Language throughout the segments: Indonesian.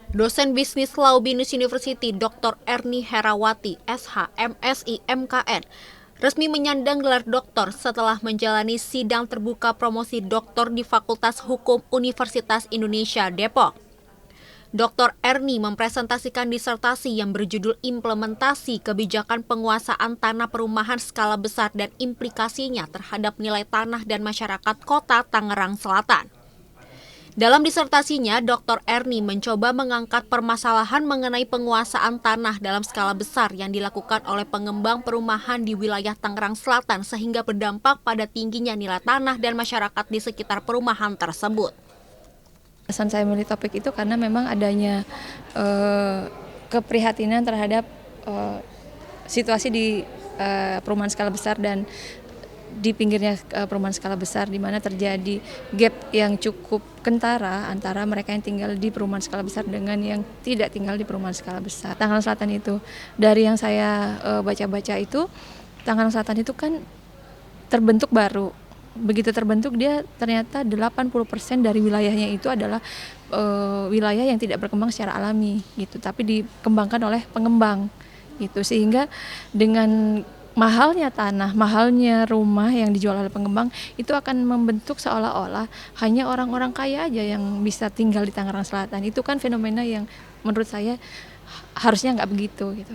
Dosen Bisnis Law BINUS University Dr. Erni Herawati, SH, MSI, MKN, resmi menyandang gelar doktor setelah menjalani sidang terbuka promosi doktor di Fakultas Hukum Universitas Indonesia Depok. Dr. Erni mempresentasikan disertasi yang berjudul Implementasi Kebijakan Penguasaan Tanah Perumahan Skala Besar dan Implikasinya Terhadap Nilai Tanah dan Masyarakat Kota Tangerang Selatan. Dalam disertasinya, Dr. Erni mencoba mengangkat permasalahan mengenai penguasaan tanah dalam skala besar yang dilakukan oleh pengembang perumahan di wilayah Tangerang Selatan sehingga berdampak pada tingginya nilai tanah dan masyarakat di sekitar perumahan tersebut. Alasan saya memilih topik itu karena memang adanya keprihatinan terhadap situasi di perumahan skala besar dan di pinggirnya perumahan skala besar, di mana terjadi gap yang cukup kentara antara mereka yang tinggal di perumahan skala besar dengan yang tidak tinggal di perumahan skala besar. Tangerang Selatan itu, dari yang saya baca-baca itu, Tangerang Selatan itu kan terbentuk baru. Begitu terbentuk dia ternyata 80% dari wilayahnya itu adalah wilayah yang tidak berkembang secara alami gitu, tapi dikembangkan oleh pengembang gitu, sehingga dengan mahalnya tanah, mahalnya rumah yang dijual oleh pengembang itu akan membentuk seolah-olah hanya orang-orang kaya aja yang bisa tinggal di Tangerang Selatan. Itu kan fenomena yang menurut saya harusnya nggak begitu gitu.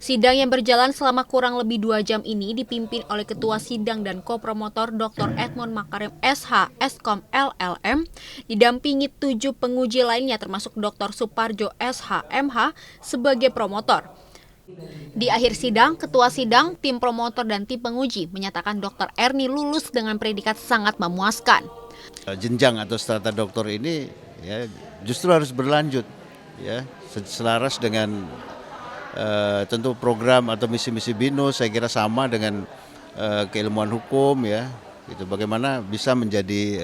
Sidang yang berjalan selama kurang lebih 2 jam ini dipimpin oleh Ketua Sidang dan Kopromotor Dr. Edmond Makarim SH, Eskom LLM, didampingi 7 penguji lainnya termasuk Dr. Suparjo SH, MH sebagai promotor. Di akhir sidang, Ketua Sidang, tim promotor dan tim penguji menyatakan Dr. Erni lulus dengan predikat sangat memuaskan. Jenjang atau strata doktor ini ya justru harus berlanjut ya, selaras dengan tentu program atau misi-misi BINUS. Saya kira sama dengan keilmuan hukum ya, gitu. Bagaimana bisa menjadi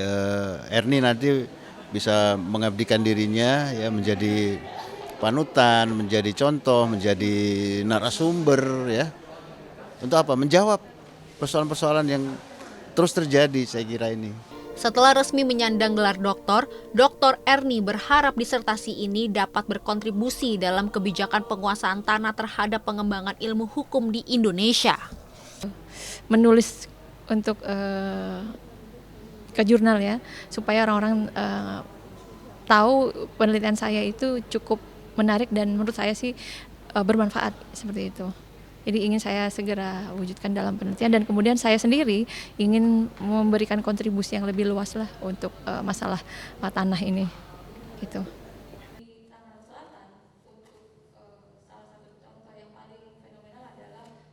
Erni nanti bisa mengabdikan dirinya ya, menjadi panutan, menjadi contoh, menjadi narasumber ya. Untuk apa? Menjawab persoalan-persoalan yang terus terjadi, saya kira ini. Setelah resmi menyandang gelar doktor, Dr. Erni berharap disertasi ini dapat berkontribusi dalam kebijakan penguasaan tanah terhadap pengembangan ilmu hukum di Indonesia. Menulis untuk ke jurnal ya, supaya orang-orang tahu penelitian saya itu cukup menarik dan menurut saya sih bermanfaat seperti itu. Jadi ingin saya segera wujudkan dalam penelitian dan kemudian saya sendiri ingin memberikan kontribusi yang lebih luas lah untuk masalah tanah ini gitu.